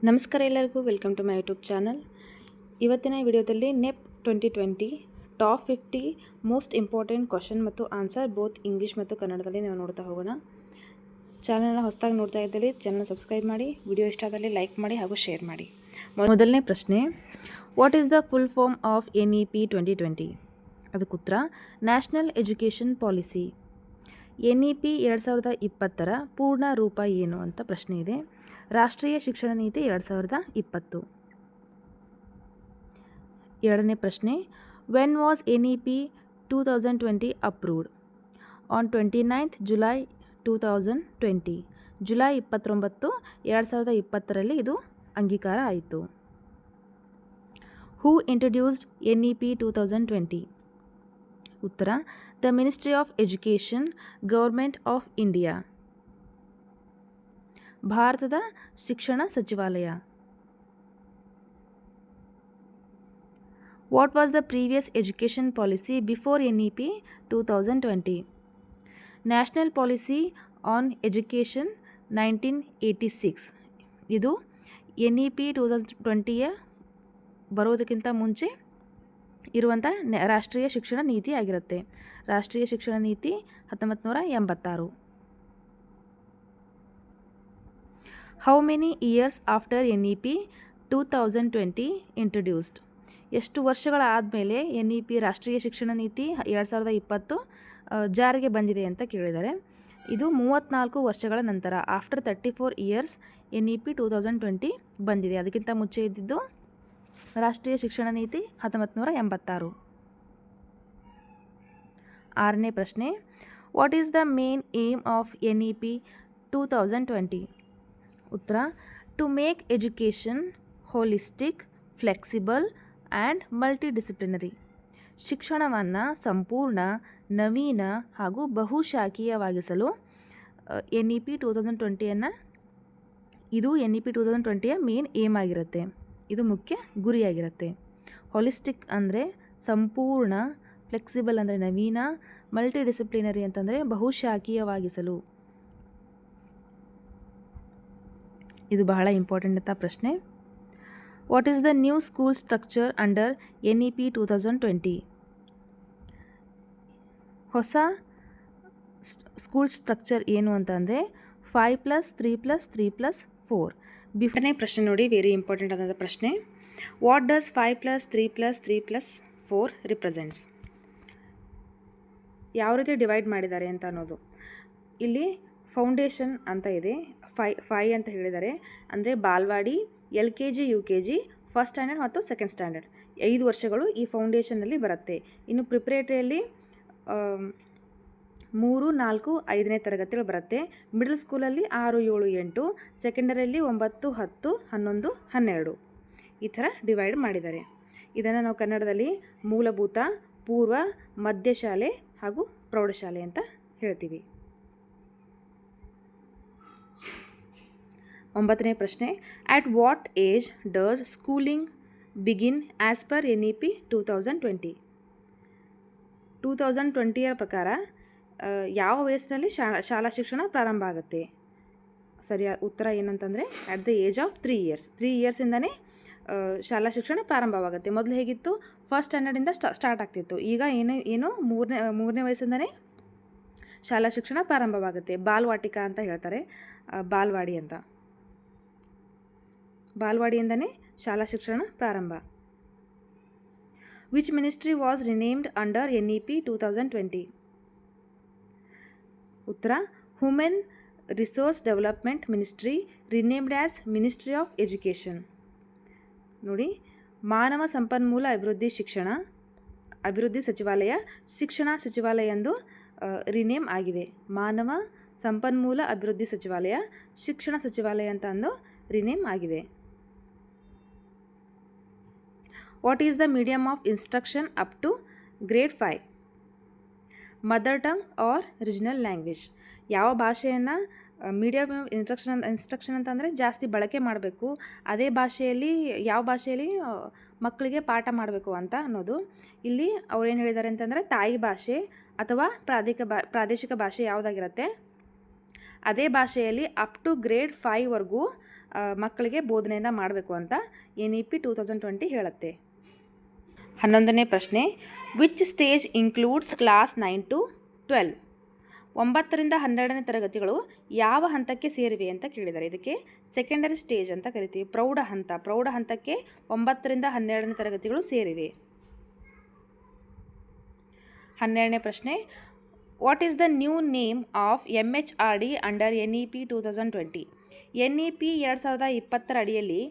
ನಮಸ್ಕಾರ ಎಲ್ಲರಿಗೂ, welcome to my YouTube channel. ಇವತ್ತಿನ ವಿಡಿಯೋದಲ್ಲಿ NEP 2020 top 50 most important question ಮತ್ತು ಆನ್ಸರ್ ಬೋತ್ ಇಂಗ್ಲೀಷ್ ಮತ್ತು ಕನ್ನಡದಲ್ಲಿ ನಾವು ನೋಡ್ತಾ ಹೋಗೋಣ. ಚಾನಲ್ನ ಹೊಸದಾಗಿ ನೋಡ್ತಾ ಇದ್ದಲ್ಲಿ ಚಾನಲ್ ಸಬ್ಸ್ಕ್ರೈಬ್ ಮಾಡಿ, ವಿಡಿಯೋ ಇಷ್ಟ ಆದಲ್ಲಿ ಲೈಕ್ ಮಾಡಿ ಹಾಗೂ ಶೇರ್ ಮಾಡಿ. ಮೊದಲನೇ ಪ್ರಶ್ನೆ, what is the full form of NEP 2020? ಅದಕ್ಕೆ ಉತ್ತರ ನ್ಯಾಷನಲ್ ಎಜುಕೇಷನ್ ಪಾಲಿಸಿ. NEP 2020 ಪೂರ್ಣ ರೂಪ ಏನು ಅಂತ ಪ್ರಶ್ನೆ ಇದೆ. ರಾಷ್ಟ್ರೀಯ ಶಿಕ್ಷಣ ನೀತಿ 2020. ಎರಡನೇ ಪ್ರಶ್ನೆ, when was NEP 2020 approved? On 29th July 2020. July 29, 2020ರಲ್ಲಿ ಇದು ಅಂಗೀಕಾರ ಆಯಿತು. ಹೂ ಇಂಟ್ರೊಡ್ಯೂಸ್ಡ್ NEP 2020? ಉತ್ತರ the ministry of education, government of India. ಭಾರತದ ಶಿಕ್ಷಣ ಸಚಿವಾಲಯ. What was the previous education policy before NEP 2020? National policy on education 1986. ಇದು NEP 2020ಯ ಬರೋದಕ್ಕಿಂತ ಮುಂಚೆ ಇರುವಂಥ ರಾಷ್ಟ್ರೀಯ ಶಿಕ್ಷಣ ನೀತಿ ಆಗಿರುತ್ತೆ. ರಾಷ್ಟ್ರೀಯ ಶಿಕ್ಷಣ ನೀತಿ 1986. How many years after NEP 2020 introduced? ಎಷ್ಟು ವರ್ಷಗಳ ಆದಮೇಲೆ NEP ರಾಷ್ಟ್ರೀಯ ಶಿಕ್ಷಣ ನೀತಿ 2020 ಜಾರಿಗೆ ಬಂದಿದೆ ಅಂತ ಕೇಳಿದ್ದಾರೆ. ಇದು 34 ವರ್ಷಗಳ ನಂತರ, ಆಫ್ಟರ್ 34 ಇಯರ್ಸ್ NEP 2020 ಬಂದಿದೆ. ಅದಕ್ಕಿಂತ ಮುಂಚೆ ಇದ್ದಿದ್ದು ರಾಷ್ಟ್ರೀಯ ಶಿಕ್ಷಣ ನೀತಿ 1986. ಆರನೇ ಪ್ರಶ್ನೆ, what is the main aim of NEP 2020? ಉತ್ತರ to make education holistic, flexible and multidisciplinary. ಶಿಕ್ಷಣವನ್ನು ಸಂಪೂರ್ಣ, ನವೀನ ಹಾಗೂ ಬಹುಶಾಖೀಯವಾಗಿಸಲು NEP 2020ಯನ್ನು ಇದು NEP 2020ಯ ಮೇನ್ ಏಮ್ ಆಗಿರುತ್ತೆ. ಇದು ಮುಖ್ಯ ಗುರಿಯಾಗಿರುತ್ತೆ. ಹೋಲಿಸ್ಟಿಕ್ ಅಂದರೆ ಸಂಪೂರ್ಣ, ಫ್ಲೆಕ್ಸಿಬಲ್ ಅಂದರೆ ನವೀನ, ಮಲ್ಟಿಡಿಸಿಪ್ಲಿನರಿ ಅಂತಂದರೆ ಬಹುಶಾಖೀಯವಾಗಿಸಲು. ಇದು ಬಹಳ ಇಂಪಾರ್ಟೆಂಟ್ ಅಂತ ಪ್ರಶ್ನೆ. What is the new school structure under NEP 2020? ಹೊಸ ಸ್ಕೂಲ್ ಸ್ಟ್ರಕ್ಚರ್ ಏನು ಅಂತಂದರೆ 5+3+3+4. ಬಿಫೋರ್ನೇ ಪ್ರಶ್ನೆ ನೋಡಿ, ವೆರಿ ಇಂಪಾರ್ಟೆಂಟ್ ಆದಂಥ ಪ್ರಶ್ನೆ. What does 5+3+3+4 represents? ಯಾವ ರೀತಿ ಡಿವೈಡ್ ಮಾಡಿದ್ದಾರೆ ಅಂತ ಅನ್ನೋದು. ಇಲ್ಲಿ ಫೌಂಡೇಶನ್ ಅಂತ ಇದೆ, 5 ಅಂತ ಹೇಳಿದ್ದಾರೆ. ಅಂದರೆ Balwadi, LKG, UKG, first standard ಮತ್ತು ಸೆಕೆಂಡ್ ಸ್ಟ್ಯಾಂಡರ್ಡ್ 5 ವರ್ಷಗಳು ಈ ಫೌಂಡೇಶನ್ನಲ್ಲಿ ಬರುತ್ತೆ. ಇನ್ನು ಪ್ರಿಪ್ರೇಟರಿಯಲ್ಲಿ 3, 4, 5ನೇ ತರಗತಿಗಳು ಬರುತ್ತೆ. ಮಿಡಲ್ ಸ್ಕೂಲಲ್ಲಿ 6, 7, 8, ಸೆಕೆಂಡರಿಯಲ್ಲಿ 9, 10, 11, 12 ಈ ಥರ ಡಿವೈಡ್ ಮಾಡಿದ್ದಾರೆ. ಇದನ್ನು ನಾವು ಕನ್ನಡದಲ್ಲಿ ಮೂಲಭೂತ, ಪೂರ್ವ, ಮಧ್ಯಶಾಲೆ ಹಾಗೂ ಪ್ರೌಢಶಾಲೆ ಅಂತ ಹೇಳ್ತೀವಿ. 9ನೇ ಪ್ರಶ್ನೆ, at what age does schooling begin as per NEP 2020? 2020ಯ ಪ್ರಕಾರ ಯಾವ ವಯಸ್ಸಿನಲ್ಲಿ ಶಾಲಾ ಶಿಕ್ಷಣ ಪ್ರಾರಂಭ ಆಗುತ್ತೆ? ಸರಿಯಾದ ಉತ್ತರ ಏನಂತಂದರೆ at the age of 3 years. 3 ಇಯರ್ಸಿಂದನೇ ಶಾಲಾ ಶಿಕ್ಷಣ ಪ್ರಾರಂಭವಾಗುತ್ತೆ. ಮೊದಲು ಹೇಗಿತ್ತು, ಫಸ್ಟ್ ಸ್ಟ್ಯಾಂಡರ್ಡಿಂದ ಸ್ಟಾರ್ಟ್ ಆಗ್ತಿತ್ತು. ಈಗ ಏನು ಮೂರನೇ ವಯಸ್ಸಿಂದನೇ ಶಾಲಾ ಶಿಕ್ಷಣ ಪ್ರಾರಂಭವಾಗುತ್ತೆ. ಬಾಲ್ವಾಟಿಕಾ ಅಂತ ಹೇಳ್ತಾರೆ, ಬಾಲ್ವಾಡಿ ಅಂತ. ಬಾಲ್ವಾಡಿಯಿಂದನೇ ಶಾಲಾ ಶಿಕ್ಷಣ ಪ್ರಾರಂಭ. Which ministry was renamed under NEP 2020? ಉತ್ತರ human resource development ministry, renamed as ministry of education. ನೋಡಿ, ಮಾನವ ಸಂಪನ್ಮೂಲ ಅಭಿವೃದ್ಧಿ ಸಚಿವಾಲಯ ಶಿಕ್ಷಣ ಸಚಿವಾಲಯ ಎಂದು ರಿನೇಮ್ ಆಗಿದೆ. ಮಾನವ ಸಂಪನ್ಮೂಲ ಅಭಿವೃದ್ಧಿ ಸಚಿವಾಲಯ ಶಿಕ್ಷಣ ಸಚಿವಾಲಯ ಅಂತ ಅಂದು ರಿನೇಮ್ ಆಗಿದೆ. What is the medium of instruction up to grade 5? Mother tongue or regional language. ಯಾವ ಭಾಷೆಯನ್ನು ಮೀಡಿಯಮ್ ಇನ್ಸ್ಟ್ರಕ್ಷನ್ ಅಂತಂದರೆ ಜಾಸ್ತಿ ಬಳಕೆ ಮಾಡಬೇಕು, ಅದೇ ಭಾಷೆಯಲ್ಲಿ ಯಾವ ಭಾಷೆಯಲ್ಲಿ ಮಕ್ಕಳಿಗೆ ಪಾಠ ಮಾಡಬೇಕು ಅಂತ ಅನ್ನೋದು. ಇಲ್ಲಿ ಅವ್ರೇನು ಹೇಳಿದ್ದಾರೆ ಅಂತಂದರೆ ತಾಯಿ ಭಾಷೆ ಅಥವಾ ಪ್ರಾದೇಶಿಕ ಭಾಷೆ ಯಾವುದಾಗಿರುತ್ತೆ ಅದೇ ಭಾಷೆಯಲ್ಲಿ ಅಪ್ ಟು ಗ್ರೇಡ್ 5ವರೆಗೂ ಮಕ್ಕಳಿಗೆ ಬೋಧನೆಯನ್ನು ಮಾಡಬೇಕು ಅಂತ NEP 2020 ಹೇಳುತ್ತೆ. 11ನೇ ಪ್ರಶ್ನೆ, which stage includes class 9 to 12? 9ರಿಂದ 12ನೇ ತರಗತಿಗಳು ಯಾವ ಹಂತಕ್ಕೆ ಸೇರಿವೆ ಅಂತ ಕೇಳಿದ್ದಾರೆ. ಇದಕ್ಕೆ ಸೆಕೆಂಡರಿ ಸ್ಟೇಜ್ ಅಂತ ಕರಿತೀವಿ. ಪ್ರೌಢ ಹಂತಕ್ಕೆ 9ರಿಂದ 12ನೇ ತರಗತಿಗಳು ಸೇರಿವೆ. 12ನೇ ಪ್ರಶ್ನೆ, what is the new name of MHRD under NEP 2020? NEP 2020 ಅಡಿಯಲ್ಲಿ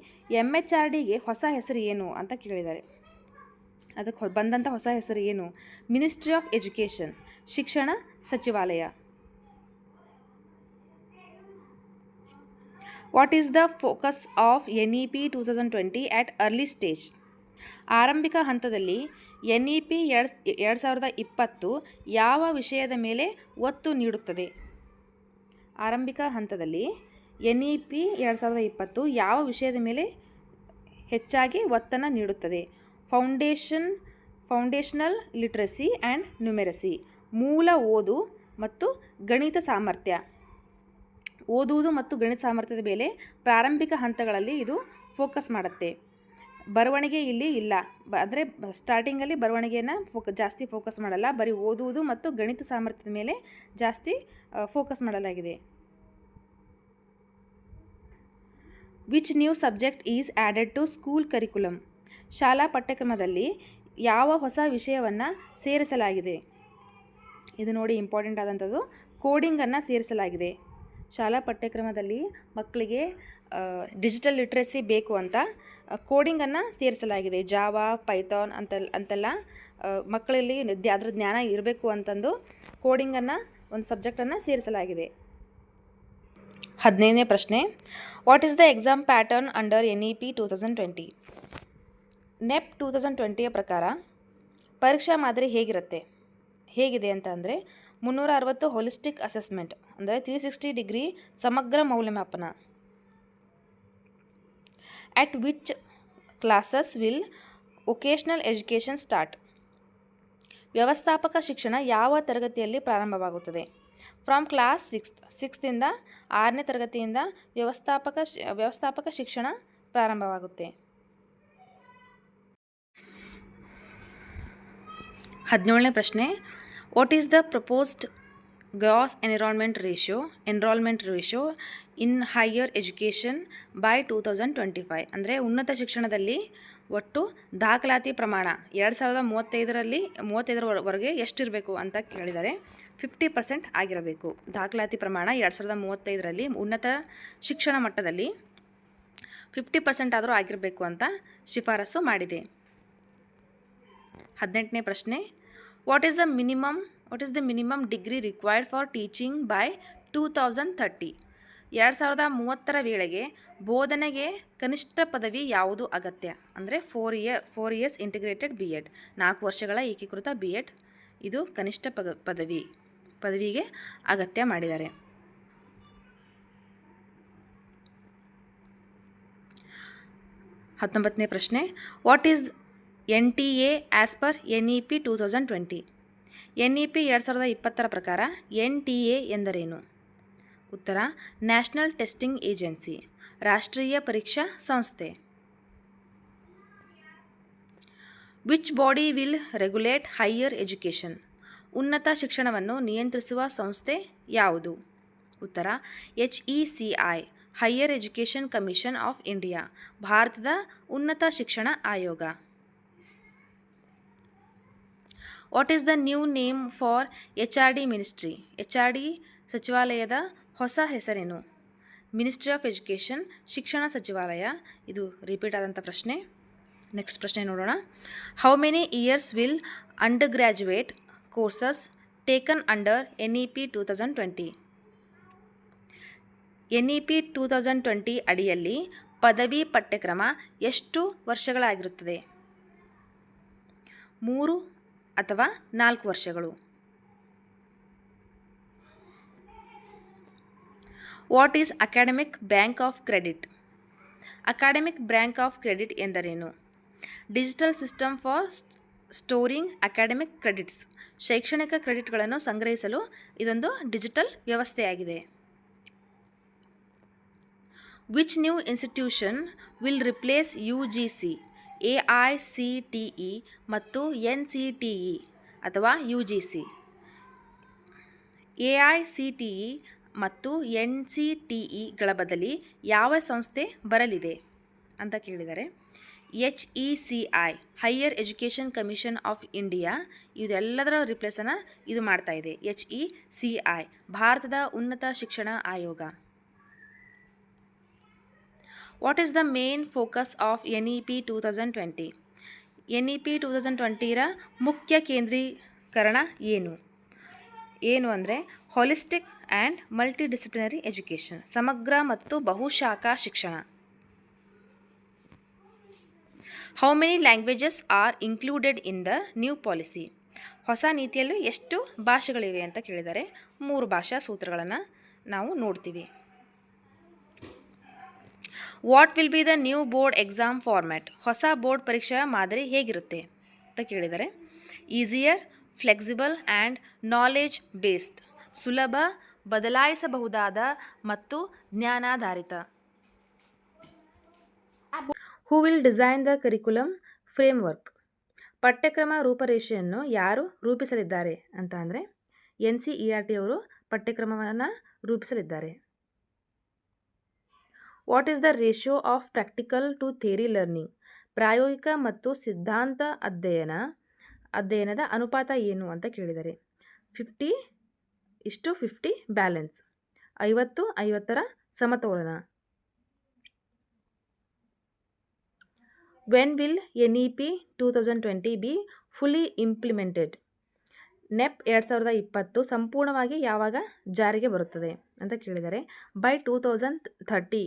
MHRDಗೆ ಹೊಸ ಹೆಸರು ಏನು ಅಂತ ಕೇಳಿದ್ದಾರೆ. ಅದಕ್ಕೆ ಬಂದಂಥ ಹೊಸ ಹೆಸರು ಏನು? ಮಿನಿಸ್ಟ್ರಿ ಆಫ್ ಎಜುಕೇಷನ್, ಶಿಕ್ಷಣ ಸಚಿವಾಲಯ. What is the focus of NEP 2020 at early stage? ಆರಂಭಿಕ ಹಂತದಲ್ಲಿ NEP 2020 ಯಾವ ವಿಷಯದ ಮೇಲೆ ಒತ್ತು ನೀಡುತ್ತದೆ? ಆರಂಭಿಕ ಹಂತದಲ್ಲಿ NEP 2020 ಯಾವ ವಿಷಯದ ಮೇಲೆ ಹೆಚ್ಚಾಗಿ ಒತ್ತನ್ನು ನೀಡುತ್ತದೆ? ಫೌಂಡೇಶನಲ್ ಲಿಟ್ರಸಿ ಆ್ಯಂಡ್ ನ್ಯೂಮೆರಸಿ, ಮೂಲ ಓದು ಮತ್ತು ಗಣಿತ ಸಾಮರ್ಥ್ಯ. ಓದುವುದು ಮತ್ತು ಗಣಿತ ಸಾಮರ್ಥ್ಯದ ಮೇಲೆ ಪ್ರಾರಂಭಿಕ ಹಂತಗಳಲ್ಲಿ ಇದು ಫೋಕಸ್ ಮಾಡುತ್ತೆ. ಬರವಣಿಗೆ ಇಲ್ಲಿ ಇಲ್ಲ, ಅಂದರೆ ಸ್ಟಾರ್ಟಿಂಗಲ್ಲಿ ಬರವಣಿಗೆಯನ್ನು ಜಾಸ್ತಿ ಫೋಕಸ್ ಮಾಡಲ್ಲ, ಬರೀ ಓದುವುದು ಮತ್ತು ಗಣಿತ ಸಾಮರ್ಥ್ಯದ ಮೇಲೆ ಜಾಸ್ತಿ ಫೋಕಸ್ ಮಾಡಲಾಗಿದೆ. Which new subject is added to school curriculum? ಶಾಲಾ ಪಠ್ಯಕ್ರಮದಲ್ಲಿ ಯಾವ ಹೊಸ ವಿಷಯವನ್ನು ಸೇರಿಸಲಾಗಿದೆ? ಇದು ನೋಡಿ ಇಂಪಾರ್ಟೆಂಟ್ ಆದಂಥದ್ದು, ಕೋಡಿಂಗನ್ನು ಸೇರಿಸಲಾಗಿದೆ. ಶಾಲಾ ಪಠ್ಯಕ್ರಮದಲ್ಲಿ ಮಕ್ಕಳಿಗೆ ಡಿಜಿಟಲ್ ಲಿಟ್ರಸಿ ಬೇಕು ಅಂತ ಕೋಡಿಂಗನ್ನು ಸೇರಿಸಲಾಗಿದೆ. ಜಾವಾ, ಪೈಥಾನ್ ಅಂತೆಲ್ಲ ಮಕ್ಕಳಲ್ಲಿ ಅದರ ಜ್ಞಾನ ಇರಬೇಕು ಅಂತಂದು ಕೋಡಿಂಗನ್ನು ಒಂದು ಸಬ್ಜೆಕ್ಟನ್ನು ಸೇರಿಸಲಾಗಿದೆ. 15ನೇ ಪ್ರಶ್ನೆ, what is the exam pattern under NEP 2020? NEP 2020ಯ ಪ್ರಕಾರ ಪರೀಕ್ಷಾ ಮಾದರಿ ಹೇಗಿದೆ ಅಂತ ಅಂದರೆ 360 ಹೋಲಿಸ್ಟಿಕ್ ಅಸೆಸ್ಮೆಂಟ್, ಅಂದರೆ 360 ಡಿಗ್ರಿ ಸಮಗ್ರ ಮೌಲ್ಯಮಾಪನ. At which classes will vocational education start? ವ್ಯವಸ್ಥಾಪಕ ಶಿಕ್ಷಣ ಯಾವ ತರಗತಿಯಲ್ಲಿ ಪ್ರಾರಂಭವಾಗುತ್ತದೆ? ಫ್ರಮ್ ಕ್ಲಾಸ್ 6ರಿಂದ 6ನೇ ತರಗತಿಯಿಂದ ವ್ಯವಸ್ಥಾಪಕ ಶಿಕ್ಷಣ ಪ್ರಾರಂಭವಾಗುತ್ತೆ. 17ನೇ ಪ್ರಶ್ನೆ, what is the proposed gross enrolment ratio in higher education by 2025? ಅಂದರೆ ಉನ್ನತ ಶಿಕ್ಷಣದಲ್ಲಿ ಒಟ್ಟು ದಾಖಲಾತಿ ಪ್ರಮಾಣ 2035ವರೆಗೆ ಎಷ್ಟಿರಬೇಕು ಅಂತ ಕೇಳಿದ್ದಾರೆ. 50% ಆಗಿರಬೇಕು. ದಾಖಲಾತಿ ಪ್ರಮಾಣ 2035ರಲ್ಲಿ ಉನ್ನತ ಶಿಕ್ಷಣ ಮಟ್ಟದಲ್ಲಿ 50% ಆದರೂ ಆಗಿರಬೇಕು ಅಂತ ಶಿಫಾರಸು ಮಾಡಿದೆ. 18ನೇ ಪ್ರಶ್ನೆ, what is the minimum degree required for teaching by 2030? 2030ರ ವೇಳೆಗೆ ಬೋಧನೆಗೆ ಕನಿಷ್ಠ ಪದವಿ ಯಾವುದು ಅಗತ್ಯ? ಅಂದರೆ 4 ಇಯರ್ಸ್ ಇಂಟಿಗ್ರೇಟೆಡ್ B.Ed, 4 ವರ್ಷಗಳ ಏಕೀಕೃತ B.Ed ಇದು ಕನಿಷ್ಠ ಪದವಿಗೆ ಅಗತ್ಯ ಮಾಡಿದ್ದಾರೆ. 19ನೇ ಪ್ರಶ್ನೆ, what is NTA as per NEP 2020? NEP 2020ರ ಪ್ರಕಾರ NTA ಎಂದರೇನು? ಉತ್ತರ, ನ್ಯಾಷನಲ್ ಟೆಸ್ಟಿಂಗ್ ಏಜೆನ್ಸಿ, ರಾಷ್ಟ್ರೀಯ ಪರೀಕ್ಷಾ ಸಂಸ್ಥೆ. Which body will regulate higher education? ಉನ್ನತ ಶಿಕ್ಷಣವನ್ನು ನಿಯಂತ್ರಿಸುವ ಸಂಸ್ಥೆ ಯಾವುದು? ಉತ್ತರ, HECI, higher education commission of India, ಭಾರತದ ಉನ್ನತ ಶಿಕ್ಷಣ ಆಯೋಗ. What is the new name for HRD ministry? HRD ಸಚಿವಾಲಯದ ಹೊಸ ಹೆಸರೇನು? ಮಿನಿಸ್ಟ್ರಿ ಆಫ್ ಎಜುಕೇಷನ್, ಶಿಕ್ಷಣ ಸಚಿವಾಲಯ. ಇದು ರಿಪೀಟ್ ಆದಂಥ ಪ್ರಶ್ನೆ. ನೆಕ್ಸ್ಟ್ ಪ್ರಶ್ನೆ ನೋಡೋಣ. How many years will under graduate courses taken under NEP 2020? NEP 2020 ಅಡಿಯಲ್ಲಿ ಪದವಿ ಪಠ್ಯಕ್ರಮ ಎಷ್ಟು ವರ್ಷಗಳಾಗಿರುತ್ತದೆ? 3 ಅಥವಾ 4 ವರ್ಷಗಳು. What is academic bank of credit? Academic bank of credit ಎಂದರೇನು? Digital system for storing academic credits, ಶೈಕ್ಷಣಿಕ ಕ್ರೆಡಿಟ್ಗಳನ್ನು ಸಂಗ್ರಹಿಸಲು ಇದೊಂದು ಡಿಜಿಟಲ್ ವ್ಯವಸ್ಥೆಯಾಗಿದೆ. Which new institution will replace UGC, AICTE ಮತ್ತು NCTE ಅಥವಾ UGC? AICTE ಮತ್ತು NCTEಗಳ ಬದಲಿ ಯಾವ ಸಂಸ್ಥೆ ಬರಲಿದೆ ಅಂತ ಕೇಳಿದರೆ HECI, higher education commission of India, ಇದೆಲ್ಲದರ ರಿಪ್ಲೇಸನ್ನು ಇದು ಮಾಡ್ತಾ ಇದೆ. HECI, ಭಾರತದ ಉನ್ನತ ಶಿಕ್ಷಣ ಆಯೋಗ. What is the main focus of NEP 2020? NEP 2020ರ ಮುಖ್ಯ ಕೇಂದ್ರೀಕರಣ ಏನು ಅಂದರೆ ಹೋಲಿಸ್ಟಿಕ್ ಆ್ಯಂಡ್ ಮಲ್ಟಿಡಿಸಿಪ್ಲಿನರಿ ಎಜುಕೇಷನ್, ಸಮಗ್ರ ಮತ್ತು ಬಹುಶಾಖಾ ಶಿಕ್ಷಣ. How many languages R included in the new policy? ಹೊಸ ನೀತಿಯಲ್ಲಿ ಎಷ್ಟು ಭಾಷೆಗಳಿವೆ ಅಂತ ಕೇಳಿದರೆ 3 ಭಾಷಾ ಸೂತ್ರಗಳನ್ನು ನಾವು ನೋಡ್ತೀವಿ. What will be the new board exam format? ಹೊಸ ಬೋರ್ಡ್ ಪರೀಕ್ಷಾ ಮಾದರಿ ಹೇಗಿರುತ್ತೆ ಅಂತ ಕೇಳಿದರೆ easier, flexible and knowledge based, ಸುಲಭ, ಬದಲಾಯಿಸಬಹುದಾದ ಮತ್ತು ಜ್ಞಾನಾಧಾರಿತ. Who will design the curriculum framework? ಪಠ್ಯಕ್ರಮ ರೂಪರೇಷೆಯನ್ನು ಯಾರು ರೂಪಿಸಲಿದ್ದಾರೆ ಅಂತ ಅಂದರೆ NCERT ಅವರು ಪಠ್ಯಕ್ರಮವನ್ನು ರೂಪಿಸಲಿದ್ದಾರೆ. What is the ratio of practical to theory learning? ಪ್ರಾಯೋಗಿಕ ಮತ್ತು ಸಿದ್ಧಾಂತ ಅಧ್ಯಯನದ ಅನುಪಾತ ಏನು ಅಂತ ಕೇಳಿದರೆ 50:50 ಬ್ಯಾಲೆನ್ಸ್, 50:50 ಸಮತೋಲನ. When will NEP 2020 B fully implemented? NEP 2020 ಸಂಪೂರ್ಣವಾಗಿ ಯಾವಾಗ ಜಾರಿಗೆ ಬರುತ್ತದೆ ಅಂತ ಕೇಳಿದರೆ ಬೈ 2030,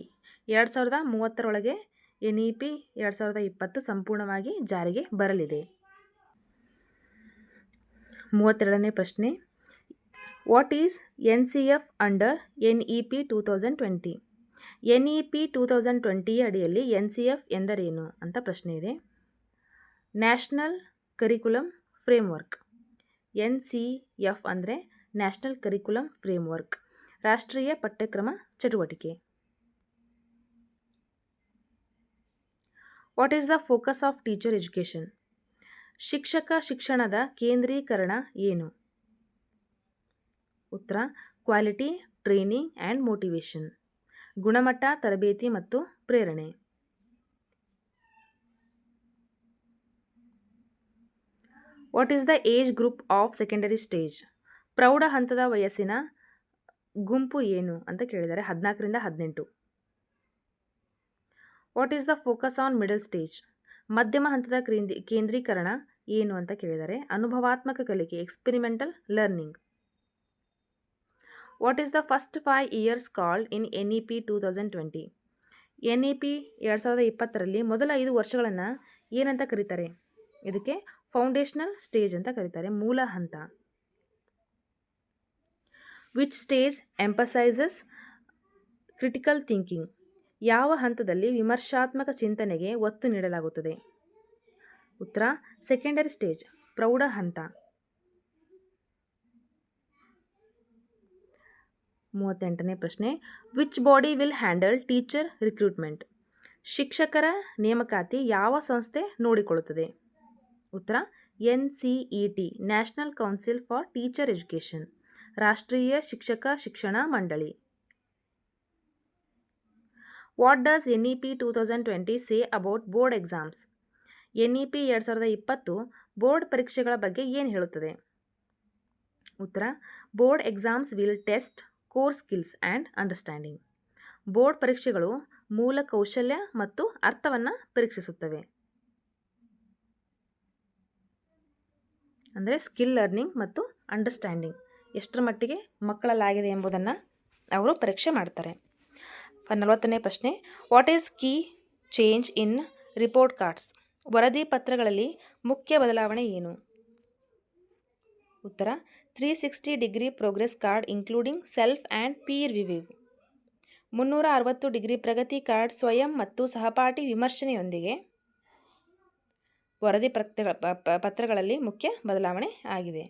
2030ರೊಳಗೆ NEP 2020 ಸಂಪೂರ್ಣವಾಗಿ ಜಾರಿಗೆ ಬರಲಿದೆ. 32ನೇ ಪ್ರಶ್ನೆ, what is NCF under NEP 2020? NEP 2020 ಅಡಿಯಲ್ಲಿ NCF ಎಂದರೇನು ಅಂತ ಪ್ರಶ್ನೆ ಇದೆ. National curriculum framework. NCF ಅಂದರೆ ನ್ಯಾಷನಲ್ ಕರಿಕ್ಯುಲಮ್ ಫ್ರೇಮ್ವರ್ಕ್, ರಾಷ್ಟ್ರೀಯ ಪಠ್ಯಕ್ರಮ ಚಟುವಟಿಕೆ. What is the focus of teacher education? ಶಿಕ್ಷಕ ಶಿಕ್ಷಣದ ಕೇಂದ್ರೀಕರಣ ಏನು? ಉತ್ತರ ಕ್ವಾಲಿಟಿ, ಟ್ರೈನಿಂಗ್ ಆ್ಯಂಡ್ ಮೋಟಿವೇಶನ್, ಗುಣಮಟ್ಟ, ತರಬೇತಿ ಮತ್ತು ಪ್ರೇರಣೆ. What is the age group of secondary stage? ಪ್ರೌಢ ಹಂತದ ವಯಸ್ಸಿನ ಗುಂಪು ಏನು ಅಂತ ಕೇಳಿದರೆ 14ರಿಂದ 18. What is the focus on middle stage? ಮಧ್ಯಮ ಹಂತದ ಕೇಂದ್ರೀಕರಣ ಏನು ಅಂತ ಕೇಳಿದರೆ ಅನುಭವಾತ್ಮಕ ಕಲಿಕೆ, experimental learning. What is the first 5 years called in NEP 2020? NEP 2020ರಲ್ಲಿ ಮೊದಲ 5 ವರ್ಷಗಳನ್ನು ಏನಂತ ಕರೀತಾರೆ? ಇದಕ್ಕೆ ಫೌಂಡೇಶನಲ್ ಸ್ಟೇಜ್ ಅಂತ ಕರೀತಾರೆ, ಮೂಲ ಹಂತ. Which stage emphasises critical thinking? ಯಾವ ಹಂತದಲ್ಲಿ ವಿಮರ್ಶಾತ್ಮಕ ಚಿಂತನೆಗೆ ಒತ್ತು ನೀಡಲಾಗುತ್ತದೆ? ಉತ್ತರ ಸೆಕೆಂಡರಿ ಸ್ಟೇಜ್, ಪ್ರೌಢ ಹಂತ. 38ನೇ ಪ್ರಶ್ನೆ, which body will handle teacher recruitment? ಶಿಕ್ಷಕರ ನೇಮಕಾತಿ ಯಾವ ಸಂಸ್ಥೆ ನೋಡಿಕೊಳ್ಳುತ್ತದೆ? ಉತ್ತರ NCET, national council for teacher education, ರಾಷ್ಟ್ರೀಯ ಶಿಕ್ಷಕ ಶಿಕ್ಷಣ ಮಂಡಳಿ. What does NEP 2020 say about board exams? NEP 2020 board ಪರೀಕ್ಷೆಗಳ ಬಗ್ಗೆ ಏನು ಹೇಳುತ್ತದೆ? ಉತ್ತರ board exams will test core skills and understanding. Board ಪರೀಕ್ಷೆಗಳು ಮೂಲ ಕೌಶಲ್ಯ ಮತ್ತು ಅರ್ಥವನ್ನು ಪರೀಕ್ಷಿಸುತ್ತವೆ. ಅಂದರೆ ಸ್ಕಿಲ್ ಲರ್ನಿಂಗ್ ಮತ್ತು ಅಂಡರ್ಸ್ಟ್ಯಾಂಡಿಂಗ್ ಎಷ್ಟರ ಮಟ್ಟಿಗೆ ಮಕ್ಕಳಲ್ಲಾಗಿದೆ ಎಂಬುದನ್ನು ಅವರು ಪರೀಕ್ಷೆ ಮಾಡ್ತಾರೆ. 40ನೇ ಪ್ರಶ್ನೆ, what is key change in report cards? ವರದಿ ಪತ್ರಗಳಲ್ಲಿ ಮುಖ್ಯ ಬದಲಾವಣೆ ಏನು? ಉತ್ತರ 360 progress card including self and peer review. 360 ಪ್ರಗತಿ ಕಾರ್ಡ್ ಸ್ವಯಂ ಮತ್ತು ಸಹಪಾಠಿ ವಿಮರ್ಶನೆಯೊಂದಿಗೆ ವರದಿ ಪತ್ರಗಳಲ್ಲಿ ಮುಖ್ಯ ಬದಲಾವಣೆ ಆಗಿದೆ.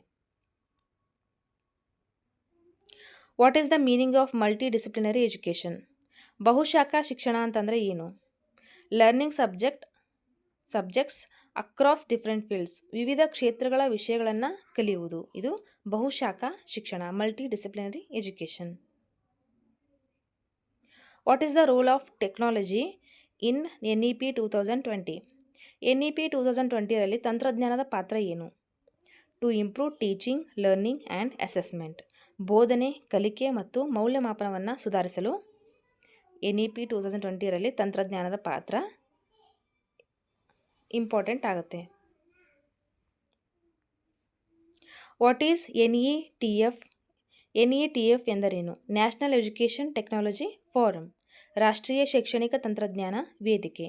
What is the meaning of multidisciplinary education? ಬಹುಶಾಖಾ ಶಿಕ್ಷಣ ಅಂತಂದರೆ ಏನು? Learning subjects across different fields, ವಿವಿಧ ಕ್ಷೇತ್ರಗಳ ವಿಷಯಗಳನ್ನು ಕಲಿಯುವುದು. ಇದು ಬಹುಶಾಖಾ ಶಿಕ್ಷಣ, multidisciplinary education. What is the role of technology in NEP 2020? NEP 2020ರಲ್ಲಿ ತಂತ್ರಜ್ಞಾನದ ಪಾತ್ರ ಏನು? To improve teaching, learning and assessment, ಬೋಧನೆ, ಕಲಿಕೆ ಮತ್ತು ಮೌಲ್ಯಮಾಪನವನ್ನು ಸುಧಾರಿಸಲು NEP 2020ರಲ್ಲಿ ತಂತ್ರಜ್ಞಾನದ ಪಾತ್ರ ಇಂಪಾರ್ಟೆಂಟ್ ಆಗುತ್ತೆ. What is NETF? NETF ಎಂದರೇನು? ನ್ಯಾಷನಲ್ ಎಜುಕೇಷನ್ ಟೆಕ್ನಾಲಜಿ ಫೋರಮ್, ರಾಷ್ಟ್ರೀಯ ಶೈಕ್ಷಣಿಕ ತಂತ್ರಜ್ಞಾನ ವೇದಿಕೆ.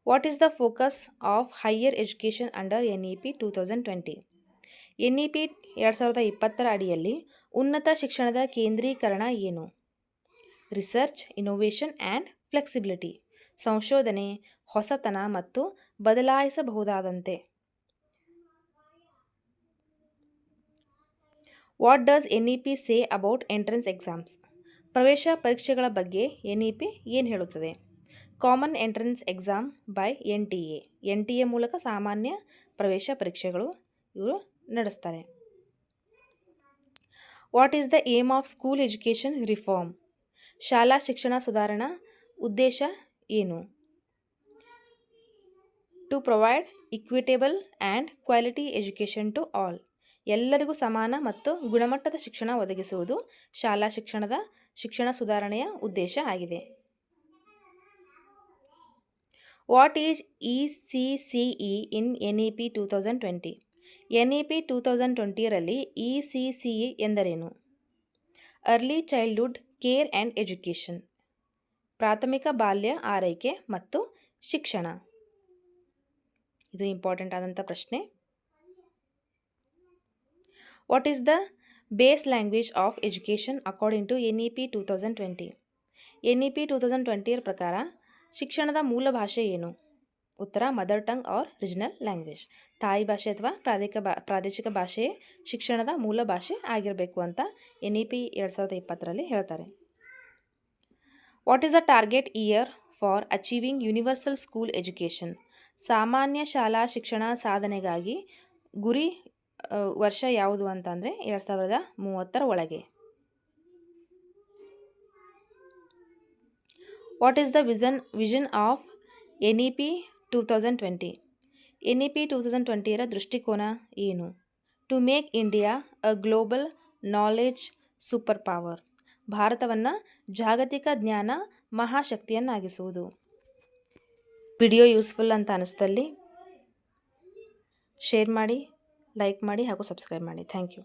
What is the focus of higher education under NEP 2020? NEP 2020ರ ಅಡಿಯಲ್ಲಿ ಉನ್ನತ ಶಿಕ್ಷಣದ ಕೇಂದ್ರೀಕರಣ ಏನು? ರಿಸರ್ಚ್, ಇನೋವೇಷನ್ ಆ್ಯಂಡ್ ಫ್ಲೆಕ್ಸಿಬಿಲಿಟಿ, ಸಂಶೋಧನೆ, ಹೊಸತನ ಮತ್ತು ಬದಲಾಯಿಸಬಹುದಾದಂತೆ. What does NEP say about entrance exams? ಪ್ರವೇಶ ಪರೀಕ್ಷೆಗಳ ಬಗ್ಗೆ NEP ಏನು ಹೇಳುತ್ತದೆ? Common entrance exam by NTA ಮೂಲಕ ಸಾಮಾನ್ಯ ಪ್ರವೇಶ ಪರೀಕ್ಷೆಗಳು ಇವರು ನಡೆಸ್ತಾರೆ. What is the aim of school education reform? ಶಾಲಾ ಶಿಕ್ಷಣ ಸುಧಾರಣಾ ಉದ್ದೇಶ ಏನು? To provide equitable and quality education to all, ಎಲ್ಲರಿಗೂ ಸಮಾನ ಮತ್ತು ಗುಣಮಟ್ಟದ ಶಿಕ್ಷಣ ಒದಗಿಸುವುದು ಶಾಲಾ ಶಿಕ್ಷಣ ಸುಧಾರಣೆಯ ಉದ್ದೇಶ ಆಗಿದೆ. What is ECCE in NEP 2020? NEP 2020ರಲ್ಲಿ ECCE ಎಂದರೇನು? Early childhood care and education, ಪ್ರಾಥಮಿಕ ಬಾಲ್ಯ ಆರೈಕೆ ಮತ್ತು ಶಿಕ್ಷಣ. ಇದು ಇಂಪಾರ್ಟೆಂಟ್ ಆದಂಥ ಪ್ರಶ್ನೆ. What is the base language of education according to NEP 2020? NEP 2020ರ ಪ್ರಕಾರ ಶಿಕ್ಷಣದ ಮೂಲ ಭಾಷೆ ಏನು? ಉತ್ತರ mother tongue or regional language, ತಾಯಿ ಭಾಷೆ ಅಥವಾ ಪ್ರಾದೇಶಿಕ ಭಾಷೆಯೇ ಶಿಕ್ಷಣದ ಮೂಲ ಭಾಷೆ ಆಗಿರಬೇಕು ಅಂತ NEP 2020ರಲ್ಲಿ ಹೇಳ್ತಾರೆ. What is the target year for achieving universal school education? ಸಾಮಾನ್ಯ ಶಾಲಾ ಶಿಕ್ಷಣ ಸಾಧನೆಗಾಗಿ ಗುರಿ ವರ್ಷ ಯಾವುದು ಅಂತಂದರೆ 2030ರ ಒಳಗೆ. What is the vision of NEP 2020? NEP 2020ರ ದೃಷ್ಟಿಕೋನ ಏನು? To make India a global knowledge super power, ಭಾರತವನ್ನು ಜಾಗತಿಕ ಜ್ಞಾನ ಮಹಾಶಕ್ತಿಯನ್ನಾಗಿಸುವುದು. ವಿಡಿಯೋ ಯೂಸ್ಫುಲ್ ಅಂತ ಅನಿಸ್ದಲ್ಲಿ ಶೇರ್ ಮಾಡಿ, ಲೈಕ್ ಮಾಡಿ ಹಾಗೂ ಸಬ್ಸ್ಕ್ರೈಬ್ ಮಾಡಿ. Thank you.